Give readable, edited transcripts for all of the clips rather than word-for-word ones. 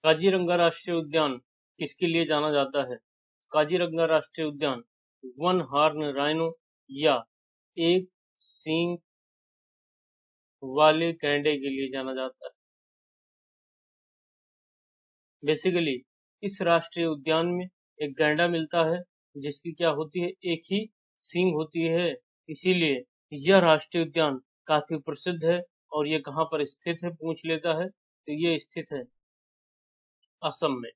काजीरंगा राष्ट्रीय उद्यान किसके लिए जाना जाता है? काजीरंगा राष्ट्रीय उद्यान वन हॉर्न राइनो या एक सींग वाले गैंडे के लिए जाना जाता है। बेसिकली इस राष्ट्रीय उद्यान में एक गैंडा मिलता है जिसकी क्या होती है, एक ही सींग होती है, इसीलिए यह राष्ट्रीय उद्यान काफी प्रसिद्ध है। और ये कहाँ पर स्थित है पूछ लेता है, तो ये स्थित है असम में।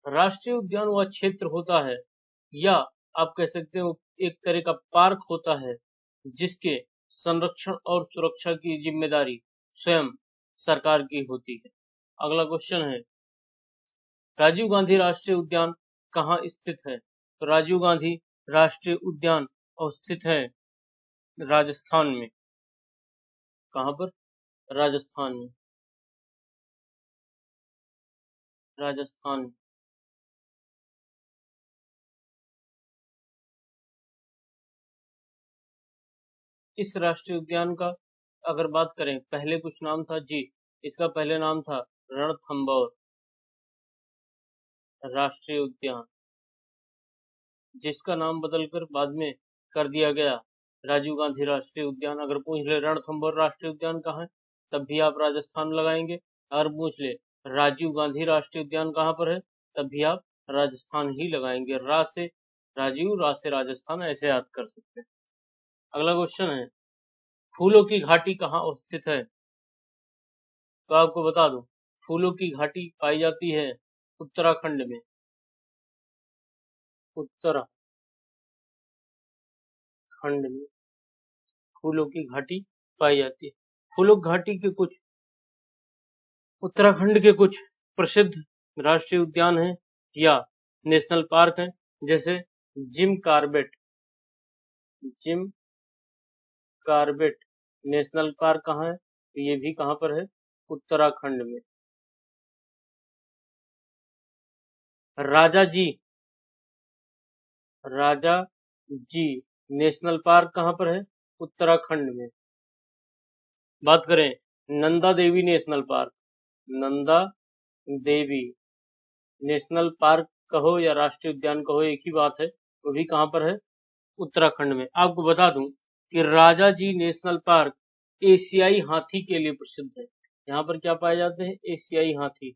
राष्ट्रीय उद्यान वह क्षेत्र होता है या आप कह सकते हो एक तरह का पार्क होता है जिसके संरक्षण और सुरक्षा की जिम्मेदारी स्वयं सरकार की होती है। अगला क्वेश्चन है, राजीव गांधी राष्ट्रीय उद्यान कहाँ स्थित है? तो राजीव गांधी राष्ट्रीय उद्यान स्थित है राजस्थान में। कहाँ पर? राजस्थान में। राजस्थान में। इस राष्ट्रीय उद्यान का अगर बात करें, पहले कुछ नाम था जी, इसका पहले नाम था रणथंभौर राष्ट्रीय उद्यान, जिसका नाम बदलकर बाद में कर दिया गया राजीव गांधी राष्ट्रीय उद्यान। अगर पूछ ले रणथंभौर राष्ट्रीय उद्यान कहाँ है, तब भी आप राजस्थान लगाएंगे। अगर पूछ ले राजीव गांधी राष्ट्रीय उद्यान कहाँ पर है, तब भी आप राजस्थान ही लगाएंगे। रा से राजीव, रा से राजस्थान, ऐसे याद कर सकते हैं। अगला क्वेश्चन है, फूलों की घाटी कहाँ स्थित है? तो आपको बता दूं, फूलों की घाटी पाई जाती है उत्तराखंड में। उत्तराखंड में फूलों की घाटी पाई जाती है। फूलों की घाटी के कुछ उत्तराखंड के कुछ प्रसिद्ध राष्ट्रीय उद्यान हैं या नेशनल पार्क हैं, जैसे जिम कार्बेट नेशनल पार्क कहाँ है? तो ये भी कहाँ पर है? उत्तराखंड में। राजा जी नेशनल पार्क कहाँ पर है? उत्तराखंड में। बात करें Nanda Devi national park, Nanda Devi national park कहो या राष्ट्रीय उद्यान कहो, एक ही बात है, वो भी कहाँ पर है? उत्तराखंड में। आपको बता दूं कि राजा जी नेशनल पार्क एशियाई हाथी के लिए प्रसिद्ध है। यहाँ पर क्या पाए जाते हैं? एशियाई हाथी।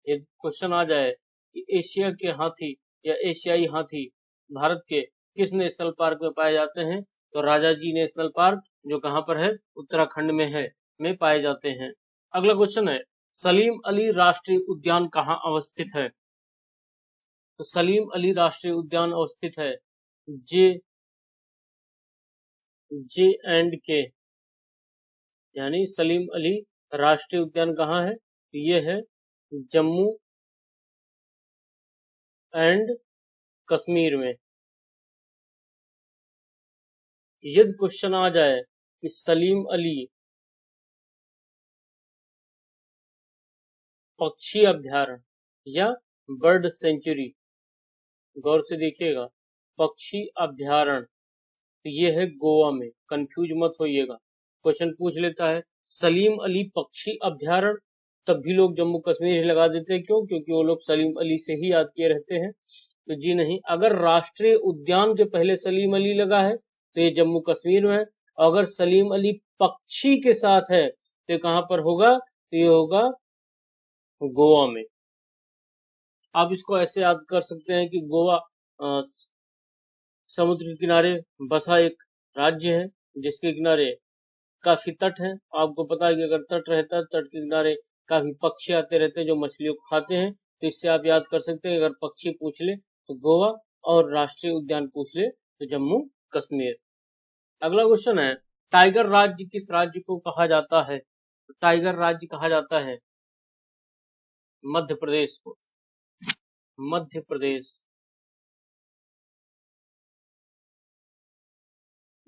ये क्वेश्चन आ जाए कि एशिया के हाथी या एशियाई हाथी भारत के किस नेशनल पार्क में पाए जाते हैं, तो राजा जी नेशनल पार्क जो कहाँ पर है? उत्तराखंड में है, में पाए जाते हैं। अगला क्वेश्चन है, सलीम अली राष्ट्रीय उद्यान कहाँ अवस्थित है? तो सलीम अली राष्ट्रीय उद्यान अवस्थित है J&K, यानी सलीम अली राष्ट्रीय उद्यान कहाँ है? ये है जम्मू एंड कश्मीर में। यदि क्वेश्चन आ जाए कि सलीम अली पक्षी अभ्यारण्य या बर्ड सेंचुरी, गौर से देखिएगा, पक्षी अभ्यारण्य, तो ये है गोवा में, कंफ्यूज मत होइएगा। क्वेश्चन पूछ लेता है सलीम अली पक्षी अभ्यारण्य, तब भी लोग जम्मू कश्मीर ही लगा देते हैं। क्यों? क्योंकि वो लोग सलीम अली से ही याद किए रहते हैं। तो जी नहीं, अगर राष्ट्रीय उद्यान के पहले सलीम अली लगा है तो ये जम्मू कश्मीर में है। अगर सलीम अली पक्षी के साथ है तो कहां पर होगा? तो ये होगा गोवा में। आप इसको ऐसे याद कर सकते हैं कि गोवा समुद्र के किनारे बसा एक राज्य है जिसके किनारे काफी तट है। आपको पता है कि अगर तट रहता है, तट के किनारे काफी पक्षी आते रहते हैं जो मछलियों को खाते हैं। तो इससे आप याद कर सकते हैं, अगर पक्षी पूछ ले तो गोवा और राष्ट्रीय उद्यान पूछ ले तो जम्मू कश्मीर। अगला क्वेश्चन है, टाइगर राज्य किस राज्य को कहा जाता है? टाइगर राज्य कहा जाता है मध्य प्रदेश को। मध्य प्रदेश,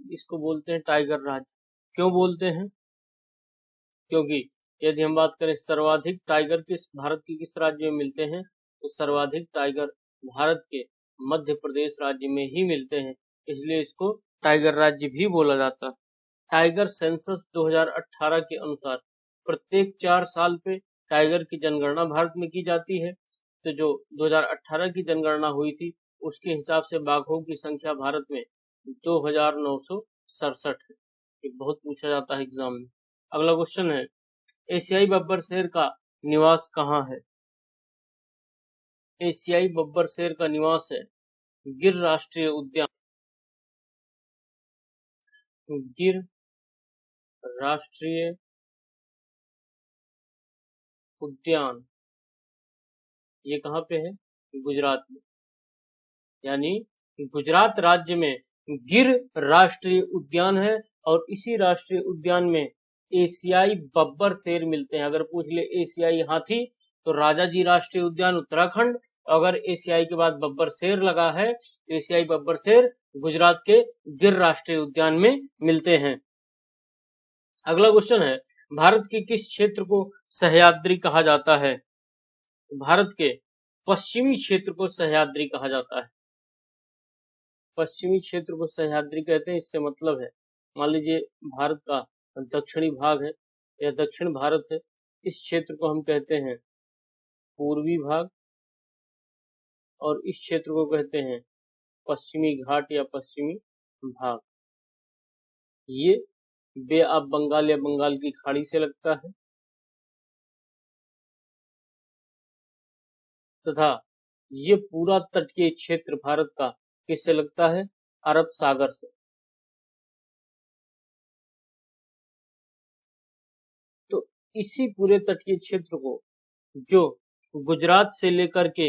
इसको बोलते हैं टाइगर राज्य। क्यों बोलते हैं? क्योंकि यदि हम बात करें सर्वाधिक टाइगर किस भारत के किस राज्य में मिलते हैं, तो सर्वाधिक टाइगर भारत के मध्य प्रदेश राज्य में ही मिलते हैं, इसलिए इसको टाइगर राज्य भी बोला जाता है। टाइगर सेंसस 2018 के अनुसार प्रत्येक 4 साल पे टाइगर की जनगणना भारत में की जाती है। तो जो 2018 की जनगणना हुई थी उसके हिसाब से बाघों की संख्या भारत में 2967 है। ये बहुत पूछा जाता है एग्जाम में। अगला क्वेश्चन है, एशियाई बब्बर शेर का निवास कहाँ है? एशियाई बब्बर शेर का निवास है गिर राष्ट्रीय उद्यान। गिर राष्ट्रीय उद्यान ये कहाँ पे है? गुजरात में। यानी गुजरात राज्य में गिर राष्ट्रीय उद्यान है और इसी राष्ट्रीय उद्यान में एशियाई बब्बर शेर मिलते हैं। अगर पूछ ले एशियाई हाथी तो राजाजी राष्ट्रीय उद्यान उत्तराखंड, अगर एशियाई के बाद बब्बर शेर लगा है तो एशियाई बब्बर शेर गुजरात के गिर राष्ट्रीय उद्यान में मिलते हैं। अगला क्वेश्चन है, भारत के किस क्षेत्र को सह्याद्री कहा जाता है? भारत के पश्चिमी क्षेत्र को सह्याद्री कहा जाता है। पश्चिमी क्षेत्र को सह्याद्री कहते हैं। इससे मतलब है, मान लीजिए भारत का दक्षिणी भाग है या दक्षिण भारत है, इस क्षेत्र को हम कहते हैं पूर्वी भाग और इस क्षेत्र को कहते हैं पश्चिमी घाट या पश्चिमी भाग। ये बे ऑफ बंगाल या बंगाल की खाड़ी से लगता है तथा ये पूरा तटीय क्षेत्र भारत का किससे लगता है? अरब सागर से। तो इसी पूरे तटीय क्षेत्र को जो गुजरात से लेकर के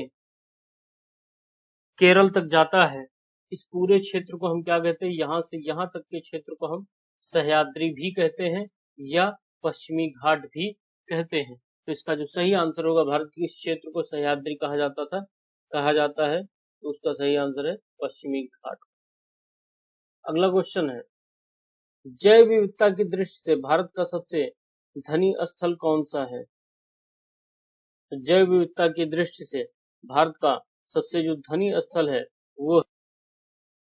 केरल तक जाता है, इस पूरे क्षेत्र को हम क्या कहते हैं? यहां से यहां तक के क्षेत्र को हम सह्याद्री भी कहते हैं या पश्चिमी घाट भी कहते हैं। तो इसका जो सही आंसर होगा, भारत के इस क्षेत्र को सह्याद्री कहा जाता है, तो उसका सही आंसर है पश्चिमी घाट। अगला क्वेश्चन है, जैव विविधता की दृष्टि से भारत का सबसे धनी स्थल कौन सा है? जैव विविधता की दृष्टि से भारत का सबसे जो धनी स्थल है वो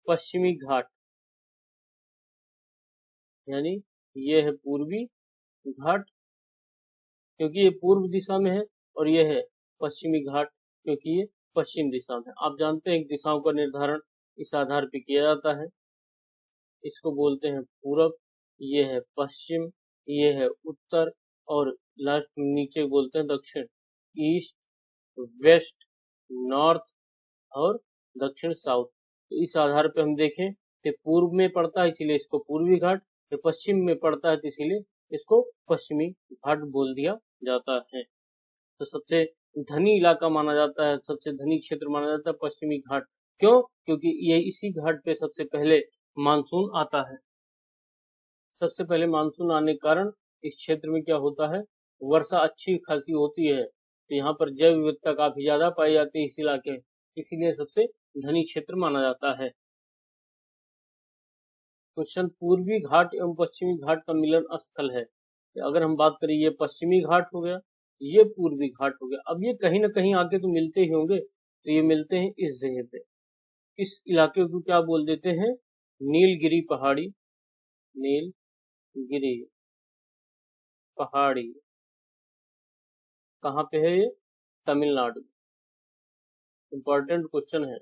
पश्चिमी घाट, यानी ये है पूर्वी घाट क्योंकि ये पूर्व दिशा में है और ये है पश्चिमी घाट क्योंकि ये पश्चिम दिशा में। आप जानते हैं दिशाओं का निर्धारण इस आधार पर किया जाता है। इसको बोलते हैं पूरब, ये है पश्चिम, ये है उत्तर और लास्ट नीचे बोलते हैं दक्षिण। ईस्ट, वेस्ट, नॉर्थ और दक्षिण साउथ। तो इस आधार पे हम देखें तो पूर्व में पड़ता है इसीलिए इसको पूर्वी घाट, ये पश्चिम में पड़ता है तो इसीलिए इसको पश्चिमी घाट बोल दिया जाता है। तो सबसे धनी इलाका माना जाता है, सबसे धनी क्षेत्र माना जाता है पश्चिमी घाट। क्यों? क्योंकि ये इसी घाट पे सबसे पहले मानसून आता है। सबसे पहले मानसून आने के कारण इस क्षेत्र में क्या होता है? वर्षा अच्छी खासी होती है। तो यहाँ पर जैव विविधता काफी ज्यादा पाई जाती है इस इलाके, इसीलिए सबसे धनी क्षेत्र माना जाता है। क्वेश्चन, पूर्वी घाट एवं पश्चिमी घाट का मिलन स्थल है। अगर हम बात करें, ये पश्चिमी घाट हो गया, ये पूर्वी घाट हो गया। अब ये कहीं ना कहीं आके तो मिलते ही होंगे, तो ये मिलते हैं इस जगह पे। इस इलाके को क्या बोल देते हैं? नीलगिरी पहाड़ी। नीलगिरी पहाड़ी कहाँ पे है? ये तमिलनाडु। इंपॉर्टेंट क्वेश्चन है,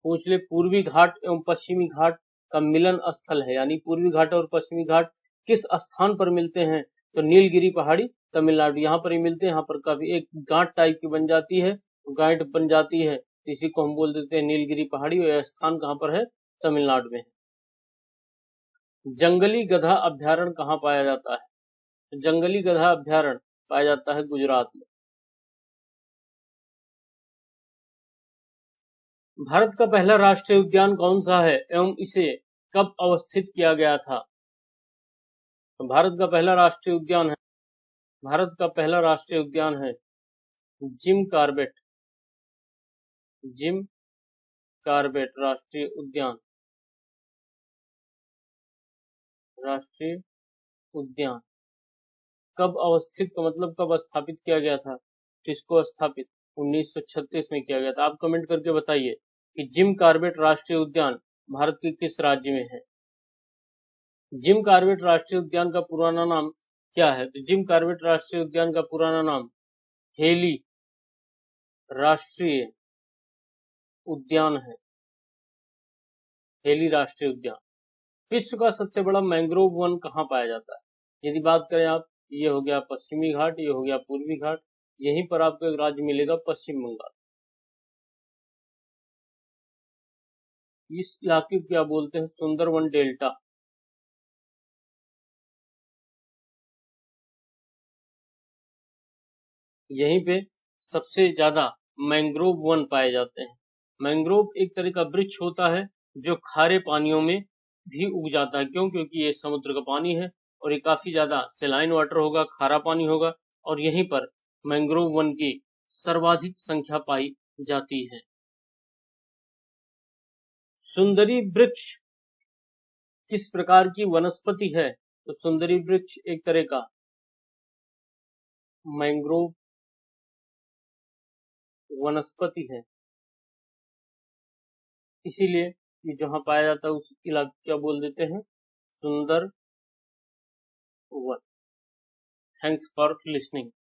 पूछ ले पूर्वी घाट एवं पश्चिमी घाट का मिलन स्थल है, यानी पूर्वी घाट और पश्चिमी घाट किस स्थान पर मिलते हैं? तो नीलगिरी पहाड़ी तमिलनाडु, यहाँ पर ही मिलते हैं। यहाँ पर काफी एक गांठ टाइप की बन जाती है, गांठ बन जाती है, इसी को हम बोल देते हैं नीलगिरी पहाड़ी। और यह स्थान कहाँ पर है? तमिलनाडु में। जंगली गधा अभ्यारण्य कहाँ पाया जाता है? जंगली गधा अभ्यारण्य पाया जाता है गुजरात में। भारत का पहला राष्ट्रीय उद्यान कौन सा है एवं इसे कब अवस्थित किया गया था? तो भारत का पहला राष्ट्रीय उद्यान है जिम कार्बेट राष्ट्रीय उद्यान। कब अवस्थित का मतलब कब स्थापित किया गया था? तो इसको स्थापित 1936 में किया गया था। आप कमेंट करके बताइए कि जिम कार्बेट राष्ट्रीय उद्यान भारत के किस राज्य में है? जिम कार्बेट राष्ट्रीय उद्यान का पुराना नाम क्या है? तो जिम कॉर्बेट राष्ट्रीय उद्यान का पुराना नाम हेली राष्ट्रीय उद्यान है। हेली राष्ट्रीय उद्यान। विश्व का सबसे बड़ा मैंग्रोव वन कहाँ पाया जाता है? यदि बात करें आप, ये हो गया पश्चिमी घाट, ये हो गया पूर्वी घाट, यहीं पर आपको एक राज्य मिलेगा पश्चिम बंगाल। इस इलाके को क्या बोलते हैं? सुंदरवन डेल्टा। यहीं पे सबसे ज्यादा मैंग्रोव वन पाए जाते हैं। मैंग्रोव एक तरह का वृक्ष होता है जो खारे पानियों में भी उग जाता है। क्यों? क्योंकि ये समुद्र का पानी है और ये काफी ज्यादा सेलाइन वाटर होगा, खारा पानी होगा, और यहीं पर मैंग्रोव वन की सर्वाधिक संख्या पाई जाती है। सुंदरी वृक्ष किस प्रकार की वनस्पति है? तो सुंदरी वृक्ष एक तरह का मैंग्रोव वनस्पति है, इसीलिए ये जहां पाया जाता है उस इलाके क्या बोल देते हैं? सुंदर वन। Thanks for listening.